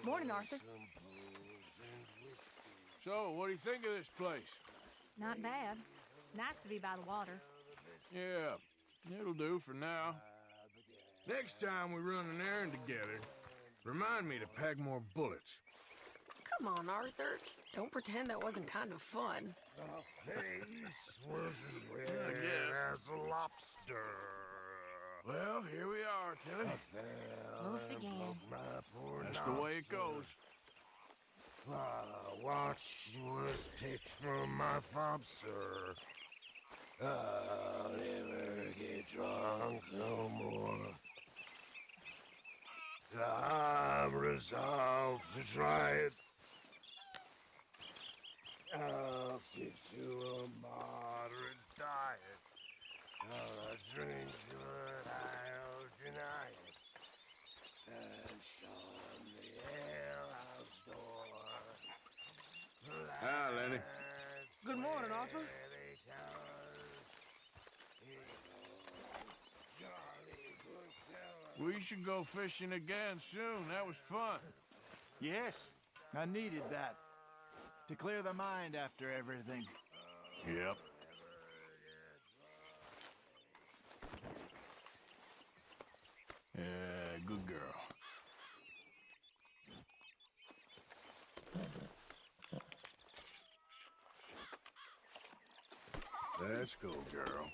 Morning, Arthur. So, what do you think of this place? Not bad. Nice to be by the water. Yeah, it'll do for now. Next time we run an errand together, remind me to pack more bullets. Come on, Arthur. Don't pretend that wasn't kind of fun. The face was as red I guess. as a lobster. Well, here we are, Tilly. Moved again. That's the way it goes. Watch was picked from my fob, sir. I'll never get drunk no more. I'm resolved to try it. I'll stick to a moderate diet. I'll drink but I'll deny it. And shun the alehouse door. Hi, Lenny. Good morning, Arthur. We should go fishing again soon. That was fun. Yes, I needed that. To clear the mind after everything. Yep. Good girl. Let's go, girl.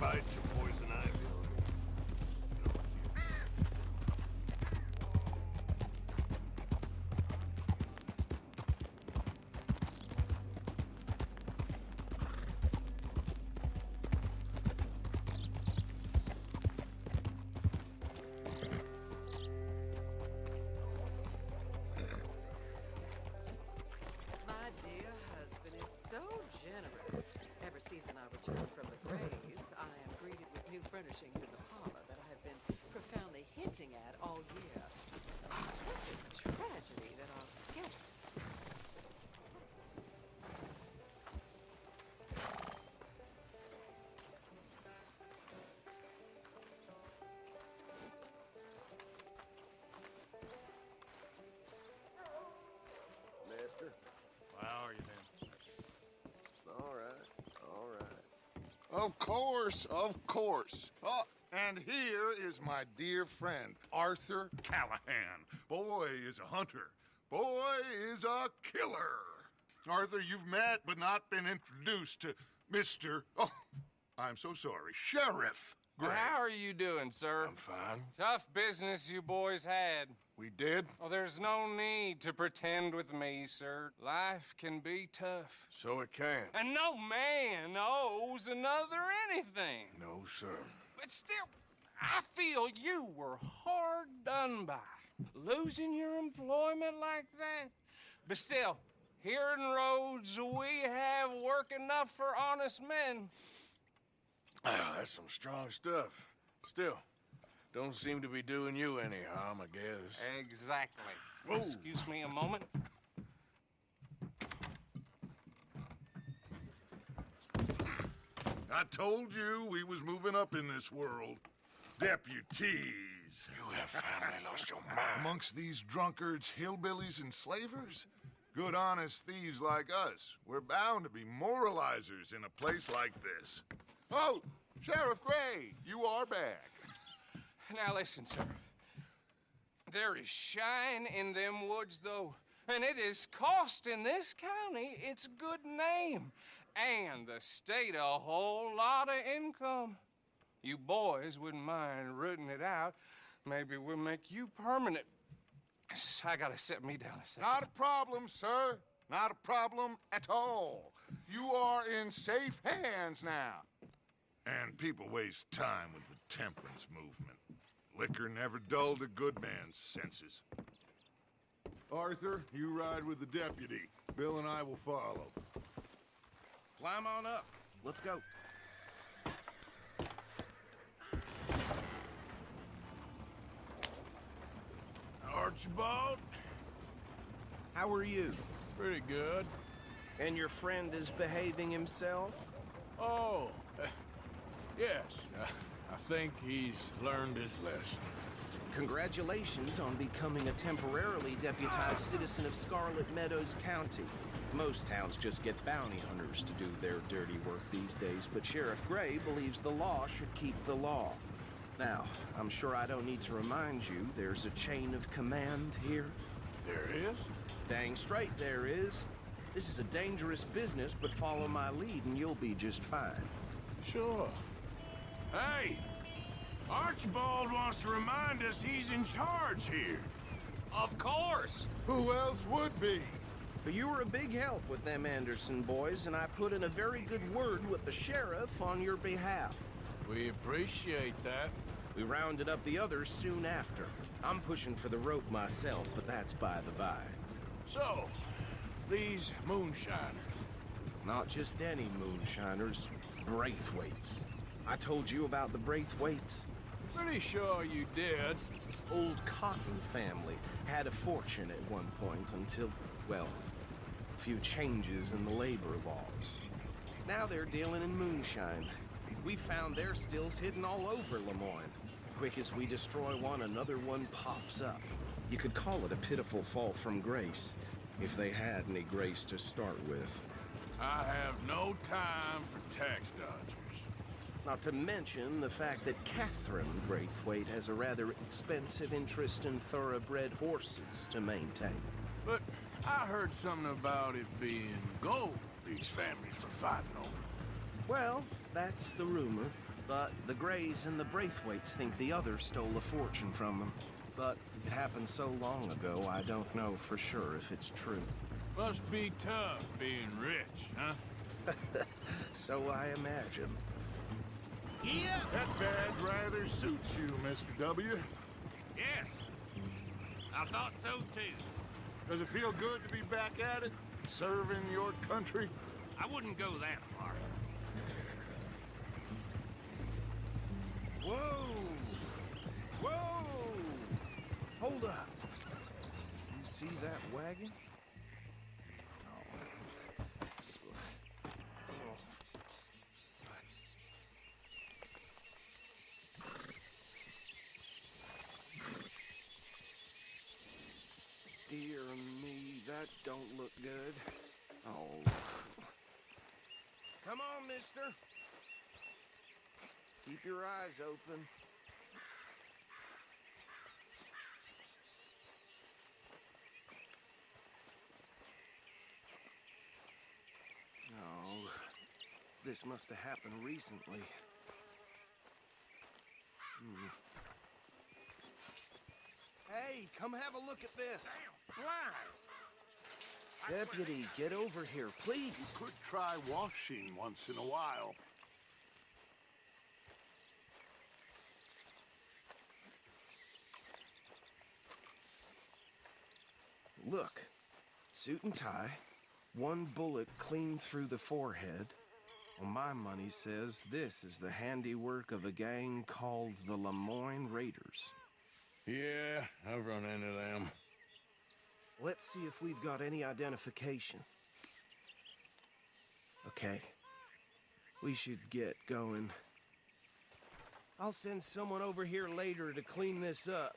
Bites or poison ivy. My dear husband is so generous. Every season I return from the Grays, I am greeted with new furnishings in the parlor that I have been profoundly hinting at all year. Such a tragedy that our schedule. Master? How are you then? All right, all right. Of course, of course. Oh, and here is my dear friend, Arthur Callahan. Boy is a hunter. Boy is a killer. Arthur, you've met but not been introduced to Mr. Oh, I'm so sorry, Sheriff Gray. How are you doing, sir? I'm fine. Tough business you boys had. We did? Oh, there's no need to pretend with me, sir. Life can be tough. So it can. And no man owes another anything. No, sir. But still, I feel you were hard done by, losing your employment like that. But still, here in Rhodes, we have work enough for honest men. Ah, that's some strong stuff. Still, don't seem to be doing you any harm, I guess. Exactly. Whoa. Excuse me a moment. I told you we was moving up in this world. Deputies. You have finally lost your mind. Amongst these drunkards, hillbillies, and slavers? Good, honest thieves like us. We're bound to be moralizers in a place like this. Oh, Sheriff Gray, you are back. Now listen, sir. There is shine in them woods, though, and it is costing this county its good name and the state a whole lot of income. You boys wouldn't mind rooting it out. Maybe we'll make you permanent. I gotta set me down a second. Not a problem, sir. Not a problem at all. You are in safe hands now. And people waste time with the temperance movement. Liquor never dulled a good man's senses. Arthur, you ride with the deputy. Bill and I will follow. Climb on up. Let's go. Archibald? How are you? Pretty good. And your friend is behaving himself? Oh, yes. I think he's learned his lesson. Congratulations on becoming a temporarily deputized citizen of Scarlet Meadows County. Most towns just get bounty hunters to do their dirty work these days, but Sheriff Gray believes the law should keep the law. Now, I'm sure I don't need to remind you there's a chain of command here. There is? Dang straight there is. This is a dangerous business, but follow my lead and you'll be just fine. Sure. Hey! Archibald wants to remind us he's in charge here. Of course. Who else would be? But you were a big help with them Anderson boys, and I put in a very good word with the sheriff on your behalf. We appreciate that. We rounded up the others soon after. I'm pushing for the rope myself, but that's by the by. So, these moonshiners. Not just any moonshiners, Braithwaites. I told you about the Braithwaites. Pretty sure you did. Old Cotton family had a fortune at one point until, well, a few changes in the labor laws. Now they're dealing in moonshine. We found their stills hidden all over Lemoyne. Quick as we destroy one, another one pops up. You could call it a pitiful fall from grace, if they had any grace to start with. I have no time for tax dodgers. Not to mention the fact that Catherine Braithwaite has a rather expensive interest in thoroughbred horses to maintain. But I heard something about it being gold these families were fighting over. Well, that's the rumor. But the Grays and the Braithwaites think the others stole a fortune from them. But it happened so long ago, I don't know for sure if it's true. Must be tough being rich, huh? So I imagine. Yeah. That badge rather suits you, Mr. W. Yes. I thought so, too. Does it feel good to be back at it? Serving your country? I wouldn't go that far. Whoa! Whoa! Hold up. You see that wagon? Dear me, that don't look good. Oh. Come on, mister. Keep your eyes open. No, this must have happened recently. Hey, come have a look at this. Flies. Deputy, get over here, please. You could try washing once in a while. Look, suit and tie, one bullet clean through the forehead. Well, my money says this is the handiwork of a gang called the Lemoyne Raiders. Yeah, I've run into them. Let's see if we've got any identification. Okay. We should get going. I'll send someone over here later to clean this up.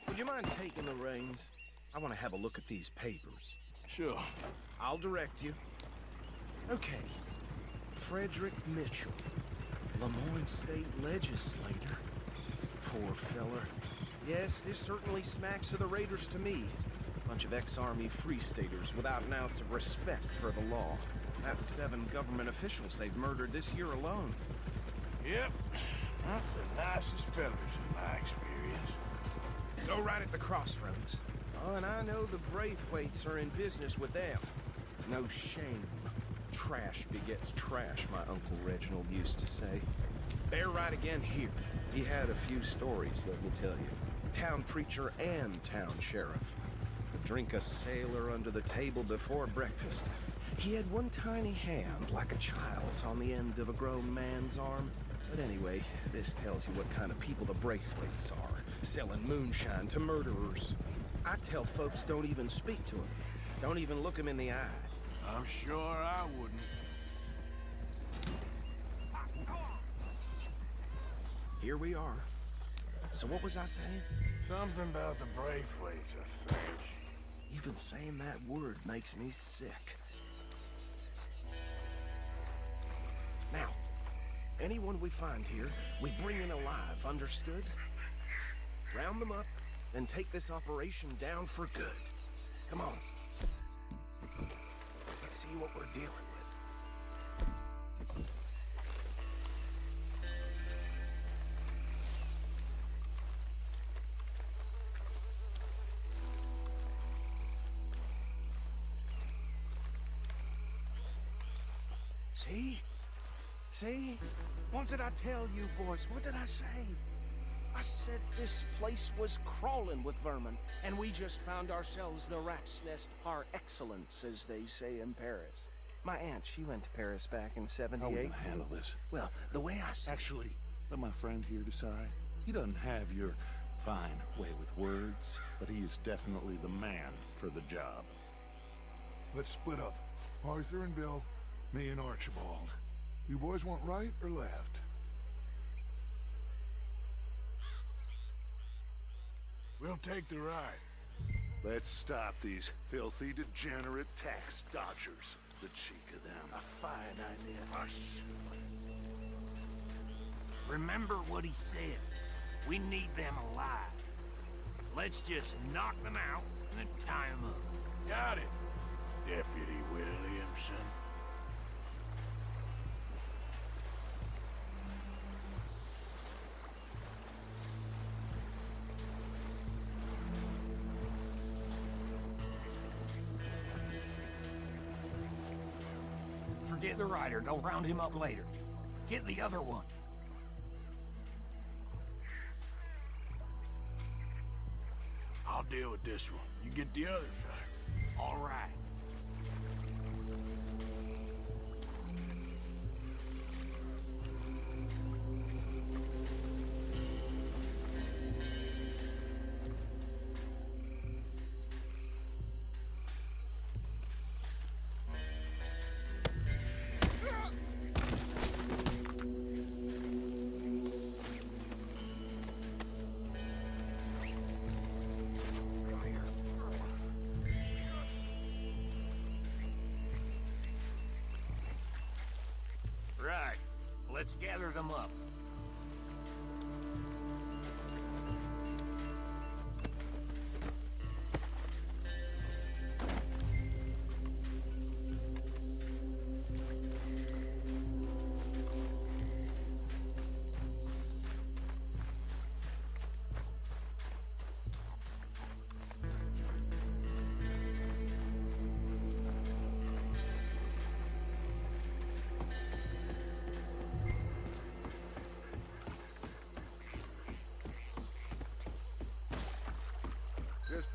Would you mind taking the reins? I want to have a look at these papers. Sure. I'll direct you. Okay. Frederick Mitchell, Lemoyne State Legislator. Poor feller. Yes, this certainly smacks of the Raiders to me. Bunch of ex-Army Free Staters without an ounce of respect for the law. That's 7 government officials they've murdered this year alone. Yep. Not the nicest fellas in my experience. Go right at the crossroads. Oh, and I know the Braithwaites are in business with them. No shame. Trash begets trash, my Uncle Reginald used to say. Bear right again here. He had a few stories, let me tell you. Town preacher and town sheriff. Could drink a sailor under the table before breakfast. He had one tiny hand, like a child's, on the end of a grown man's arm. But anyway, this tells you what kind of people the Braithwaites are. Selling moonshine to murderers. I tell folks don't even speak to them. Don't even look them in the eye. I'm sure I wouldn't. Here we are. So what was I saying? Something about the Braithwaites, I think. Even saying that word makes me sick. Now, anyone we find here, we bring in alive, understood? Round them up, and take this operation down for good. Come on. Let's see what we're dealing with. See? See? What did I tell you, boys? What did I say? I said this place was crawling with vermin, and we just found ourselves the rat's nest par excellence, as they say in Paris. My aunt, she went to Paris back in '78. How are we gonna handle this? Well, the way I see Actually, let my friend here decide. He doesn't have your fine way with words, but he is definitely the man for the job. Let's split up. Arthur and Bill, me and Archibald. You boys want right or left? We'll take the ride. Let's stop these filthy, degenerate tax dodgers. The cheek of them. A fine idea. Hush. Remember what he said. We need them alive. Let's just knock them out and then tie them up. Got it, Deputy Williamson. Forget the rider. Go round him up later. Get the other one. I'll deal with this one. You get the other fella. All right. Right. Let's gather them up.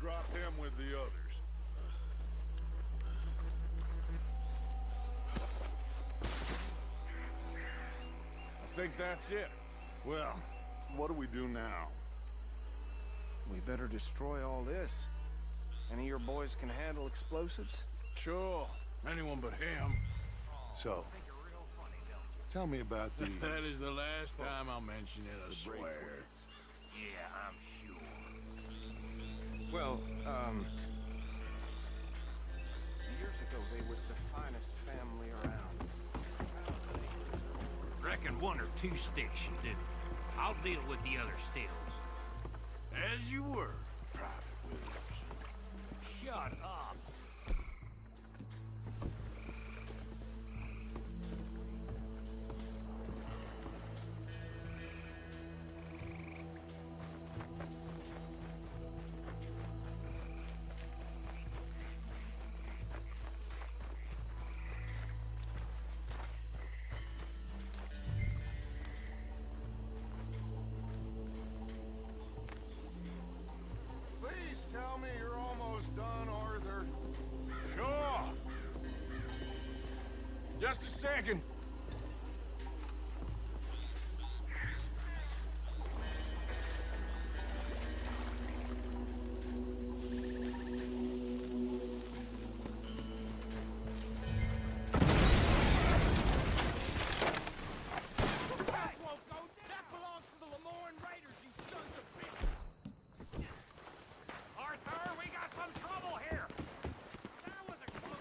drop him with the others. I think that's it. Well, what do we do now? We better destroy all this. Any of your boys can handle explosives? Sure. Anyone but him. So, tell me about these. That is the last time I'll mention it, I swear. Yeah, I'm sure. Well, years ago they was the finest family around. Reckon one or two sticks should do. I'll deal with the other stills. As you were, Private Williamson. Shut up. Please tell me you're almost done, Arthur. Sure. Just a second. Arthur, we got some trouble here. That was a close.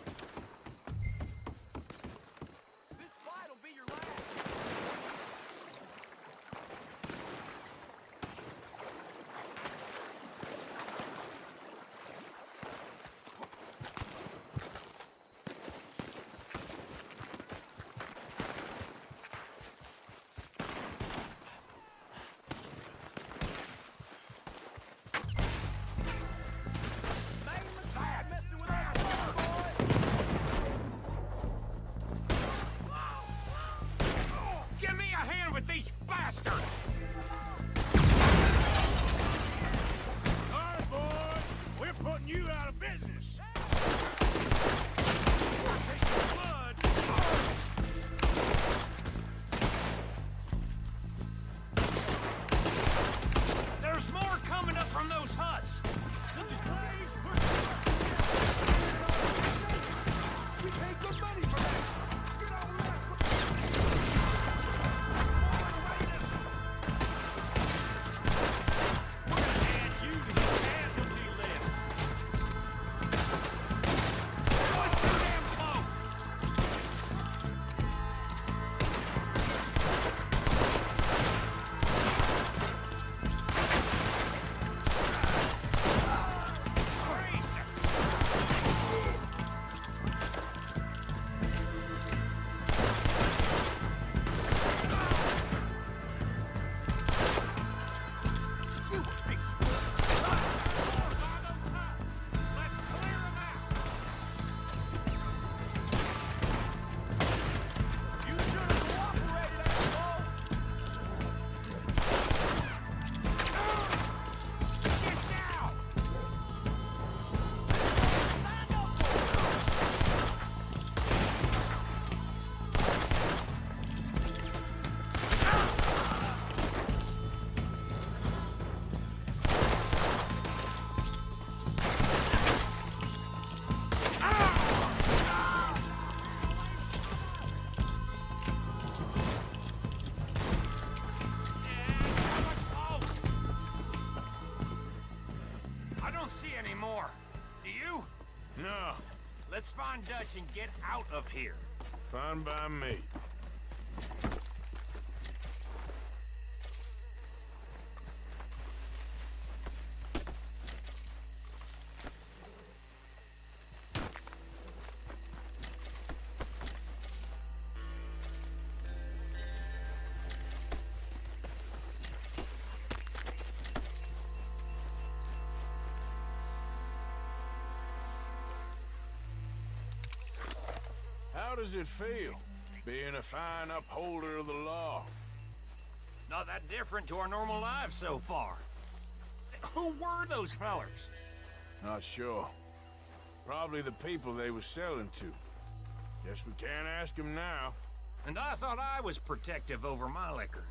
This fight'll be your last. Give me a hand with these bastards! All right, boys. We're putting you out of business. Blood! There's more coming up from those huts! We pay good money for that. Get on the rest. Add you to the casualty list! Oh, it's too damn close! I don't see any more. Do you? No, Let's find Dutch and get out of here. fine by me. How does it feel, being a fine upholder of the law? Not that different to our normal lives so far. Who were those fellers? Not sure. Probably the people they were selling to. Guess we can't ask them now. And I thought I was protective over my liquor.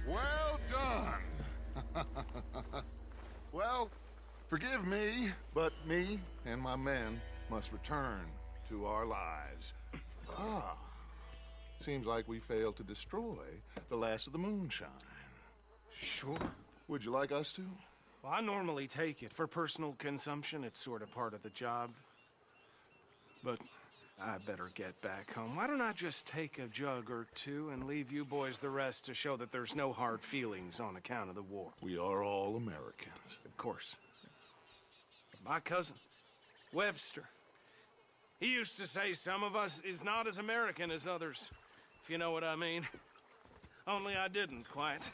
Well done. Well, forgive me, but me and my men must return to our lives. Seems like we failed to destroy the last of the moonshine. Sure. Would you like us to? Well, I normally take it. For personal consumption, it's sort of part of the job. But I better get back home. Why don't I just take a jug or two and leave you boys the rest to show that there's no hard feelings on account of the war? We are all Americans. Of course. My cousin, Webster, he used to say some of us is not as American as others, if you know what I mean. Only I didn't quite.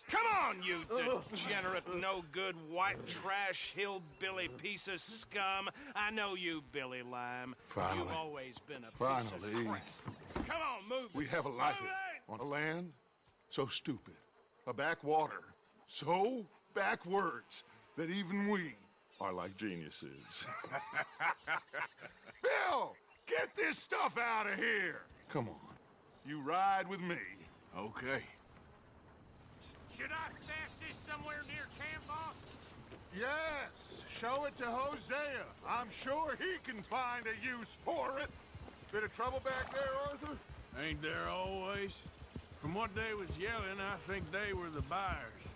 Come on, you degenerate, no-good, white trash, hillbilly piece of scum. I know you, Billy Lime. Finally. You've always been a piece of crap. Come on, move We it. have a life Move it! on a land so stupid, a backwater so backwards that even we are like geniuses. Bill, get this stuff out of here. Come on, you ride with me. Okay. Should I stash this somewhere near camp, boss? Yes, show it to Hosea. I'm sure he can find a use for it. Bit of trouble back there, Arthur? Ain't there always? From what they was yelling, I think they were the buyers.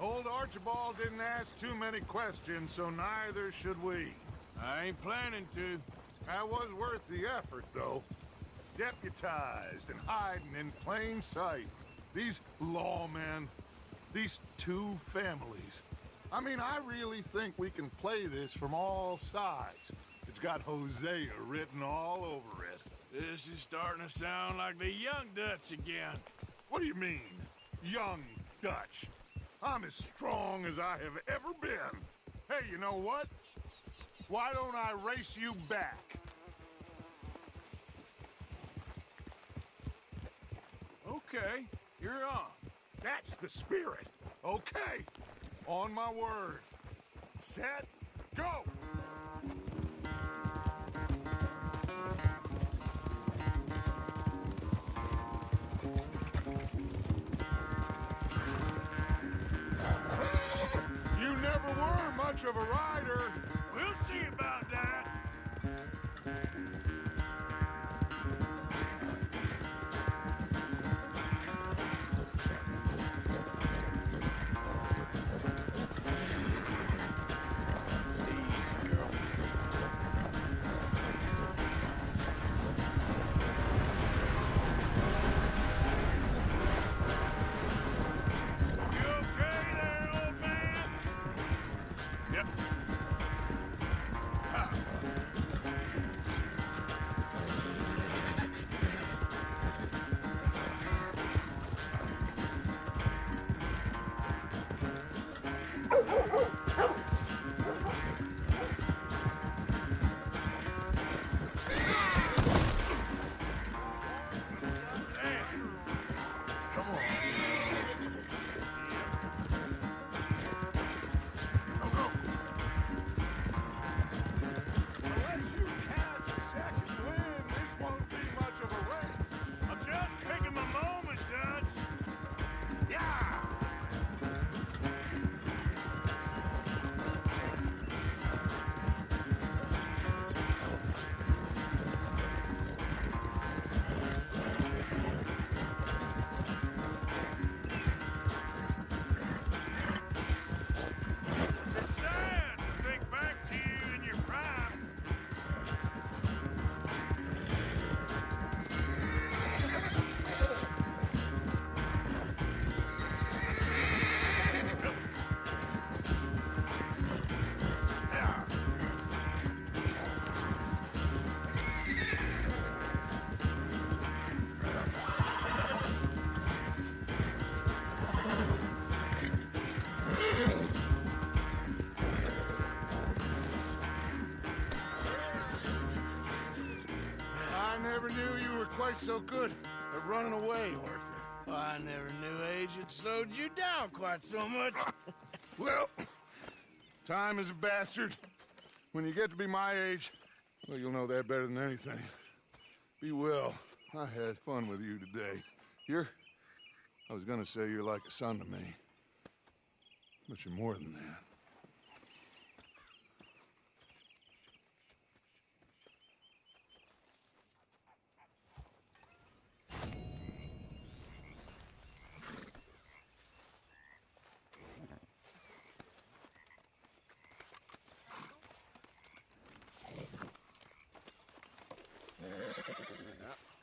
Old Archibald didn't ask too many questions, so neither should we. I ain't planning to. That was worth the effort, though. Deputized and hiding in plain sight. These lawmen, these two families. I mean, I really think we can play this from all sides. It's got Hosea written all over it. This is starting to sound like the Young Dutch again. What do you mean, young Dutch? I'm as strong as I have ever been. Hey, you know what? Why don't I race you back? Okay, you're on. That's the spirit. Okay. On my word. Set, go! You never were much of a rider. We'll see about that. never knew you were quite so good at running away, Arthur. I never knew age had slowed you down quite so much. Well, time is a bastard. When you get to be my age, well, you'll know that better than anything. Be well. I had fun with you today. I was gonna say you're like a son to me, but you're more than that.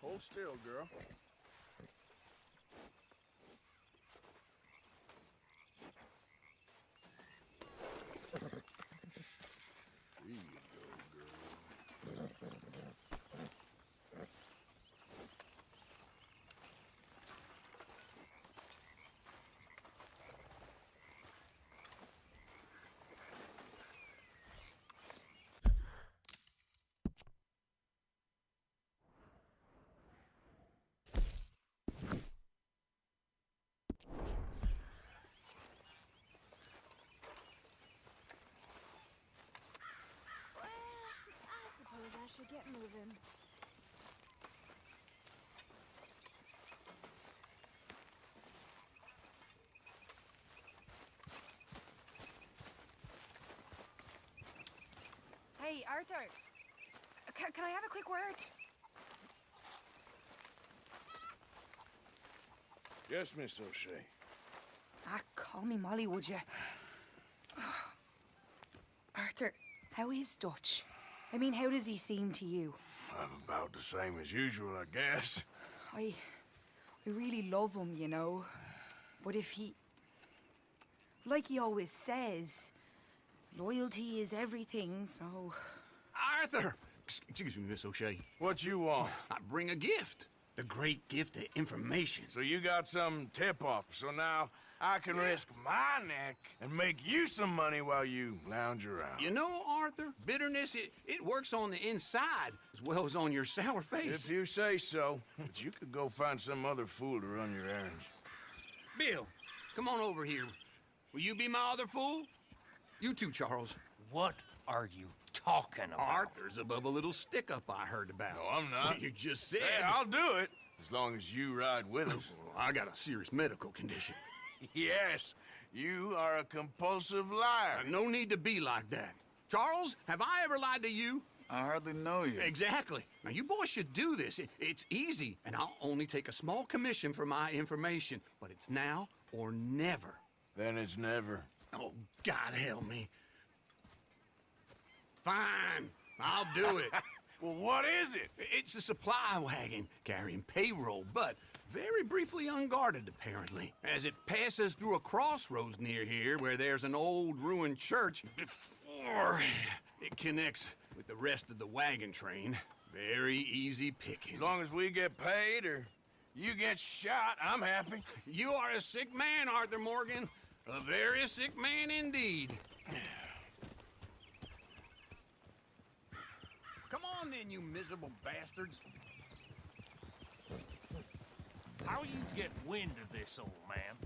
Hold still, girl. There you go, girl. I should get moving. Hey, Arthur. Can I have a quick word? Yes, Miss O'Shea. Call me Molly, would you? Arthur, how is Dutch? I mean, how does he seem to you? About the same as usual, I guess. I really love him, you know. But if he... Like he always says, loyalty is everything, so... Arthur! Excuse me, Miss O'Shea. What you want? I bring a gift. The great gift of information. So you got some tip-off, so now I can risk my neck and make you some money while you lounge around. You know, Arthur, bitterness, it works on the inside as well as on your sour face. If you say so. But you could go find some other fool to run your errands. Bill, come on over here. Will you be my other fool? You too, Charles. What are you talking about? Arthur's above a little stick-up I heard about. No, I'm not. You just said... Hey, I'll do it, as long as you ride with us. I got a serious medical condition. Yes, you are a compulsive liar. No need to be like that. Charles, have I ever lied to you? I hardly know you. Exactly. Now, you boys should do this. It's easy, and I'll only take a small commission for my information. But it's now or never. Then it's never. Oh, God help me. Fine, I'll do it. Well, what is it? It's a supply wagon carrying payroll, but very briefly unguarded, apparently. As it passes through a crossroads near here where there's an old ruined church before it connects with the rest of the wagon train. Very easy pickings. As long as we get paid or you get shot, I'm happy. You are a sick man, Arthur Morgan. A very sick man indeed. Come on then, you miserable bastards. How you get wind of this, old man?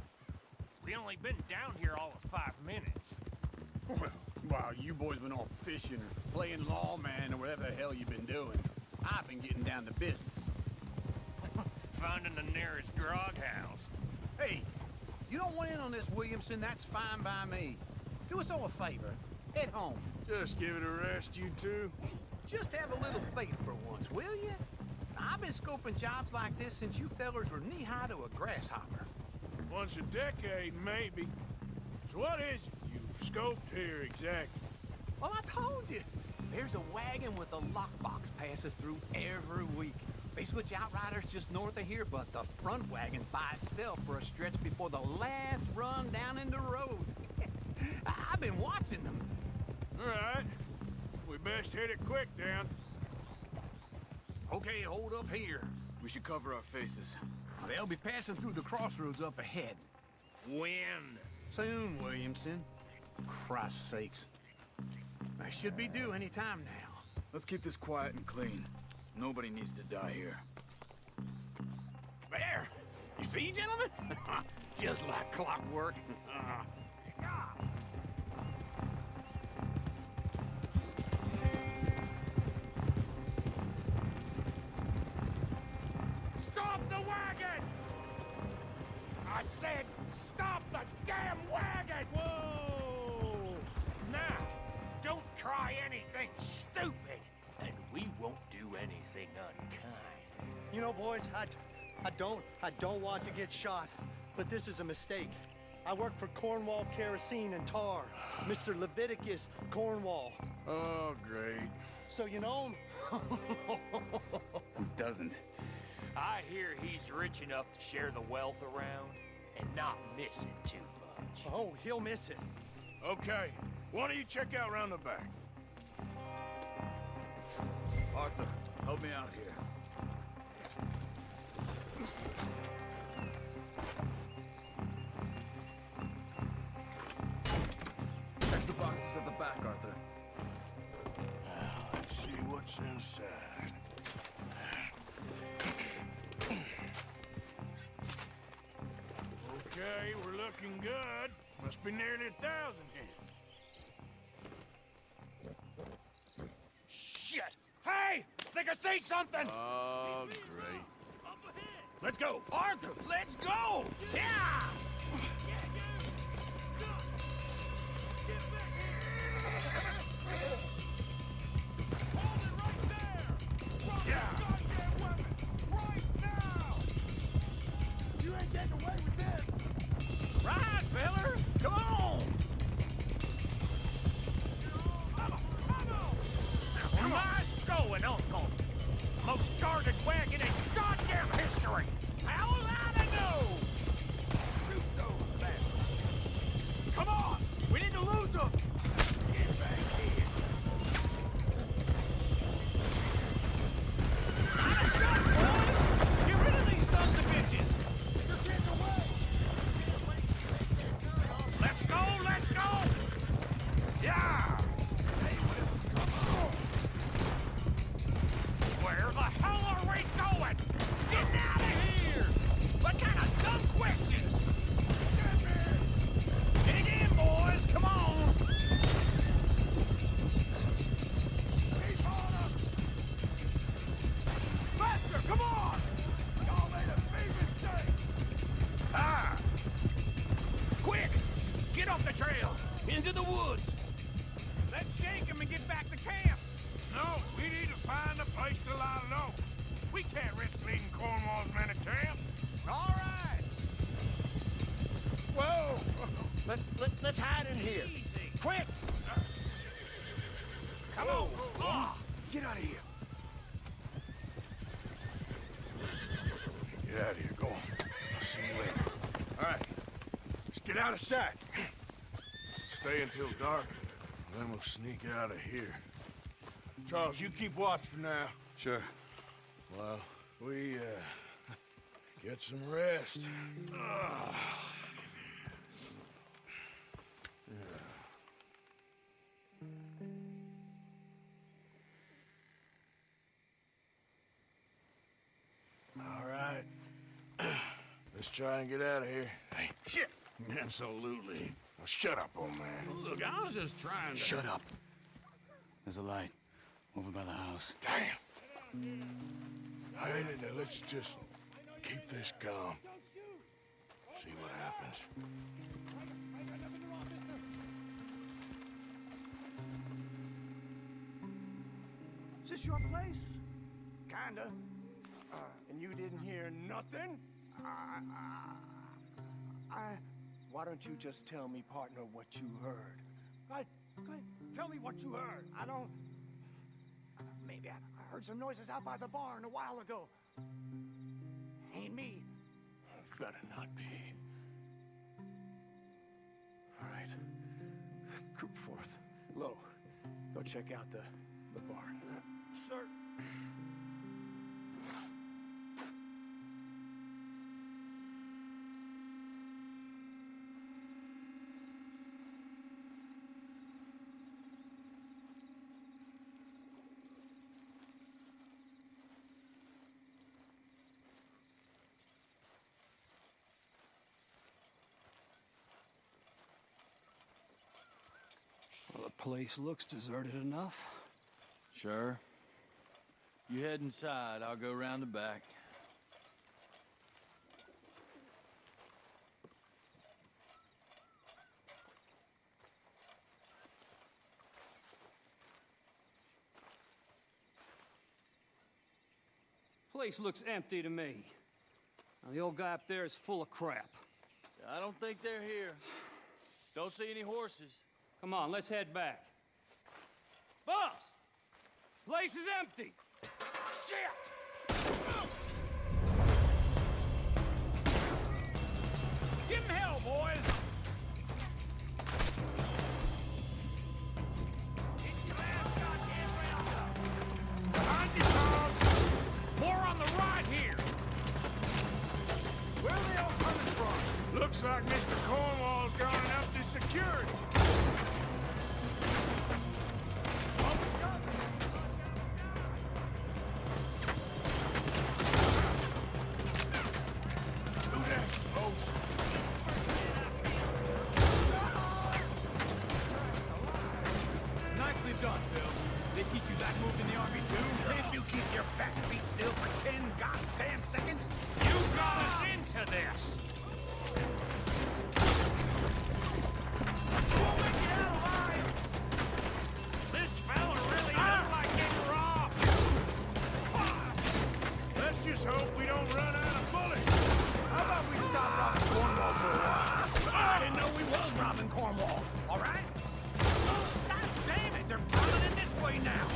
We only been down here all of 5 minutes. Well, while you boys been off fishing or playing lawman or whatever the hell you've been doing, I've been getting down to business. Finding the nearest grog house. Hey, you don't want in on this, Williamson, that's fine by me. Do us all a favor. Head home. Just give it a rest, you two. Just have a little faith for once, will you? I've been scoping jobs like this since you fellers were knee-high to a grasshopper. Once a decade, maybe. So what is it you've scoped here exactly? Well, I told you. There's a wagon with a lockbox passes through every week. They switch outriders just north of here, but the front wagon's by itself for a stretch before the last run down into roads. I've been watching them. All right. We best hit it quick, then. Okay, hold up here. We should cover our faces. They'll be passing through the crossroads up ahead. When? Soon, Williamson. Christ's sakes. They should be due any time now. Let's keep this quiet and clean. Nobody needs to die here. There! You see, gentlemen? Just like clockwork. Stop the wagon! I said, stop the damn wagon! Whoa! Now, don't try anything stupid, and we won't do anything unkind. You know, boys, I don't want to get shot, but this is a mistake. I work for Cornwall Kerosene and Tar, Mr. Leviticus Cornwall. Oh, great. So you know him? Who doesn't? I hear he's rich enough to share the wealth around and not miss it too much. Oh, he'll miss it. Okay, why don't you check out round the back? Arthur, help me out here. Check the boxes at the back, Arthur. Now, let's see what's inside. Okay, we're looking good. Must be nearly 1,000 here. Shit! Hey! Think I see something! Oh, great. Let's go! Arthur, let's go! Yeah! Right, fellas! Come on! Nice going, Uncle! Most guarded wagon in goddamn history! How was I to know? Shoot those bastards! Come on! We need to lose them! Get back here! Not a shot, boys! Get rid of these sons of bitches! You're getting away! Let's go! Let's go! Yeah! Where the hell are we going? Get out of here! What kind of dumb questions? Dig in, boys! Come on! Keep on up! Faster! Come on! Y'all made a big mistake! Ah! Quick! Get off the trail! Into the woods! Let's shake him and get back to camp! No, we need to find a place to lie low. We can't risk leading Cornwall's men to camp. All right! Whoa! Let's hide in here. Easy! Quick! Come on! Get out of here. Get out of here. Go on. I'll see you later. All right. Let's get out of sight. Stay until dark, then we'll sneak out of here. Charles, you keep watch for now. Sure. Well, we, get some rest. All right. Let's try and get out of here. Hey, Shit! Absolutely. now shut up, old man. Look, I was just trying to... Shut up. There's a light over by the house. Damn. Hey, now let's just keep this calm. See what happens. Is this your place? Kinda. And you didn't hear nothing? Why don't you just tell me, partner, what you heard? Right? Tell me what you heard. I don't... Maybe I heard some noises out by the barn a while ago. Ain't me. Better not be. All right. Group forth. Low. Go check out the barn. Sir. Place looks deserted enough. Sure. You head inside, I'll go around the back. Place looks empty to me. Now, the old guy up there is full of crap. I don't think they're here. Don't see any horses. Come on, let's head back. Boss! Place is empty! Shit! Give him hell, boys! Get your ass goddamn round up! Behind you, Charles! More on the right here! Where are they all coming from? Looks like Mr. Cornwall's gone and upped his security. Nicely done, Bill. They teach you that move in the Army, too? Can't you keep your back feet still for 10 goddamn seconds? You got us into this! We'll make it out alive! This fella really doesn't like getting robbed! Let's just hope we don't run out of bullets. How about we stop robbing Cornwall for a while? I didn't know we was robbing Cornwall, all right? God damn it, they're coming in this way now!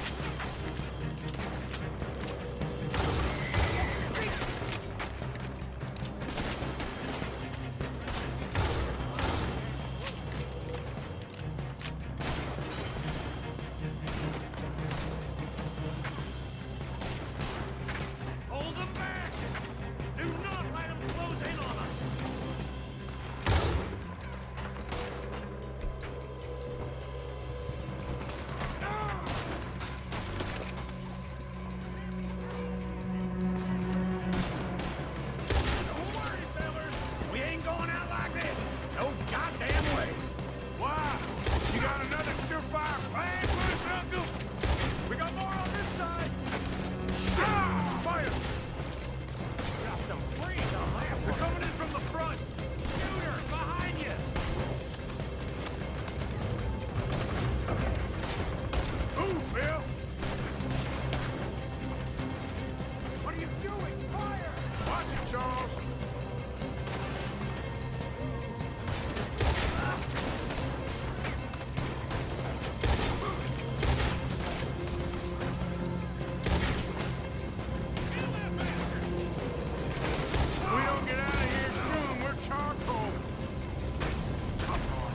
Hold them back! Do not let them close in on us! Don't worry, fellas. We ain't going out like this. No goddamn way. Wow, you got another surefire plan for us, Uncle? We got more on this side. Ah! Fire! Got some breeze on that one. They're coming in from the front. Shooter, behind you. Move, Bill! What are you doing? Fire! Watch it, Charles. If we don't get out of here soon, we're charcoal. Come on.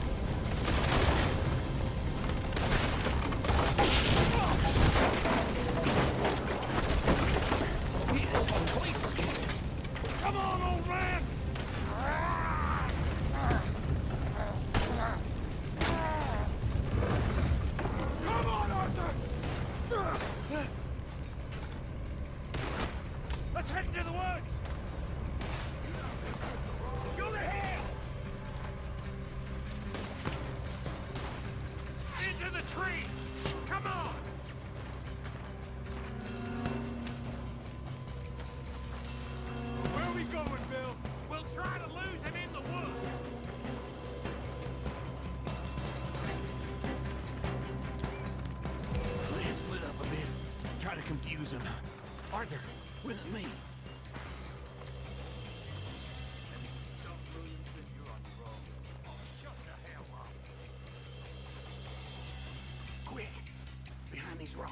Man, this whole place is getting... Come on, old man! Come on, Arthur! Let's head into the woods! Go to hell! Into the tree! Come on! Where are we going, Bill? We'll try to lose him in the woods! Let's split up a bit. Try to confuse him. Arthur, with me. Quick! Behind these rocks.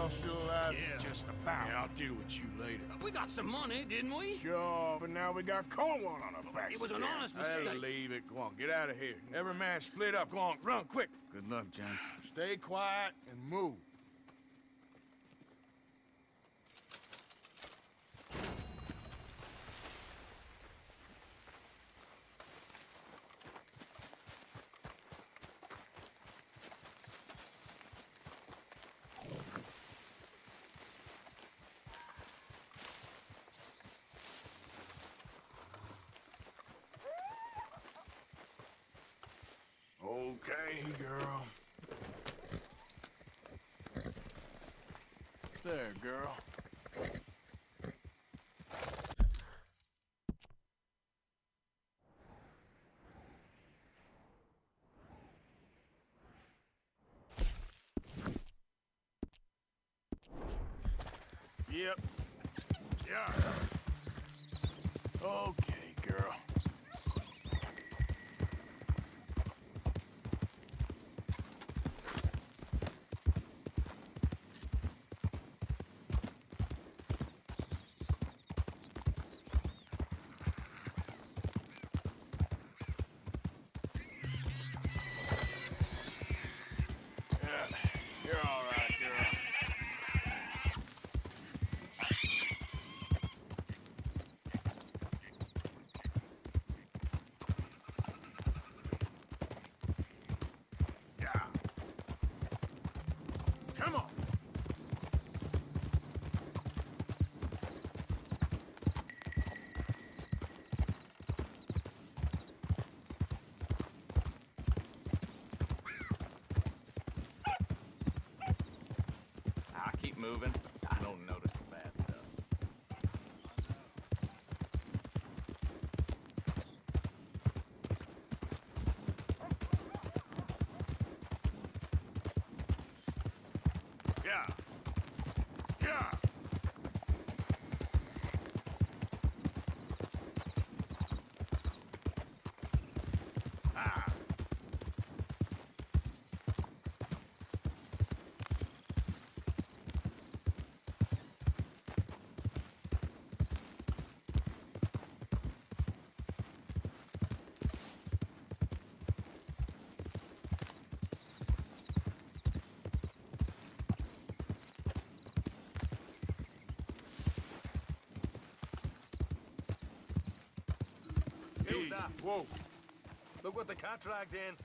Charles still alive? Yeah. Just about. Yeah, I'll deal with you later. We got some money, didn't we? Sure, but now we got Cornwall on our backs. It was an again. honest Hey, mistake. leave it. Go on, get out of here. Every man split up. Go on, run, quick. Good luck, gents. Stay quiet and move. Okay, girl. There, girl. Yep. Yeah. Okay, girl. You're all right, girl. Yeah. Come on. I keep moving. I don't notice the bad stuff. Yeah. Yeah. Ah. Whoa. Look what the contract in.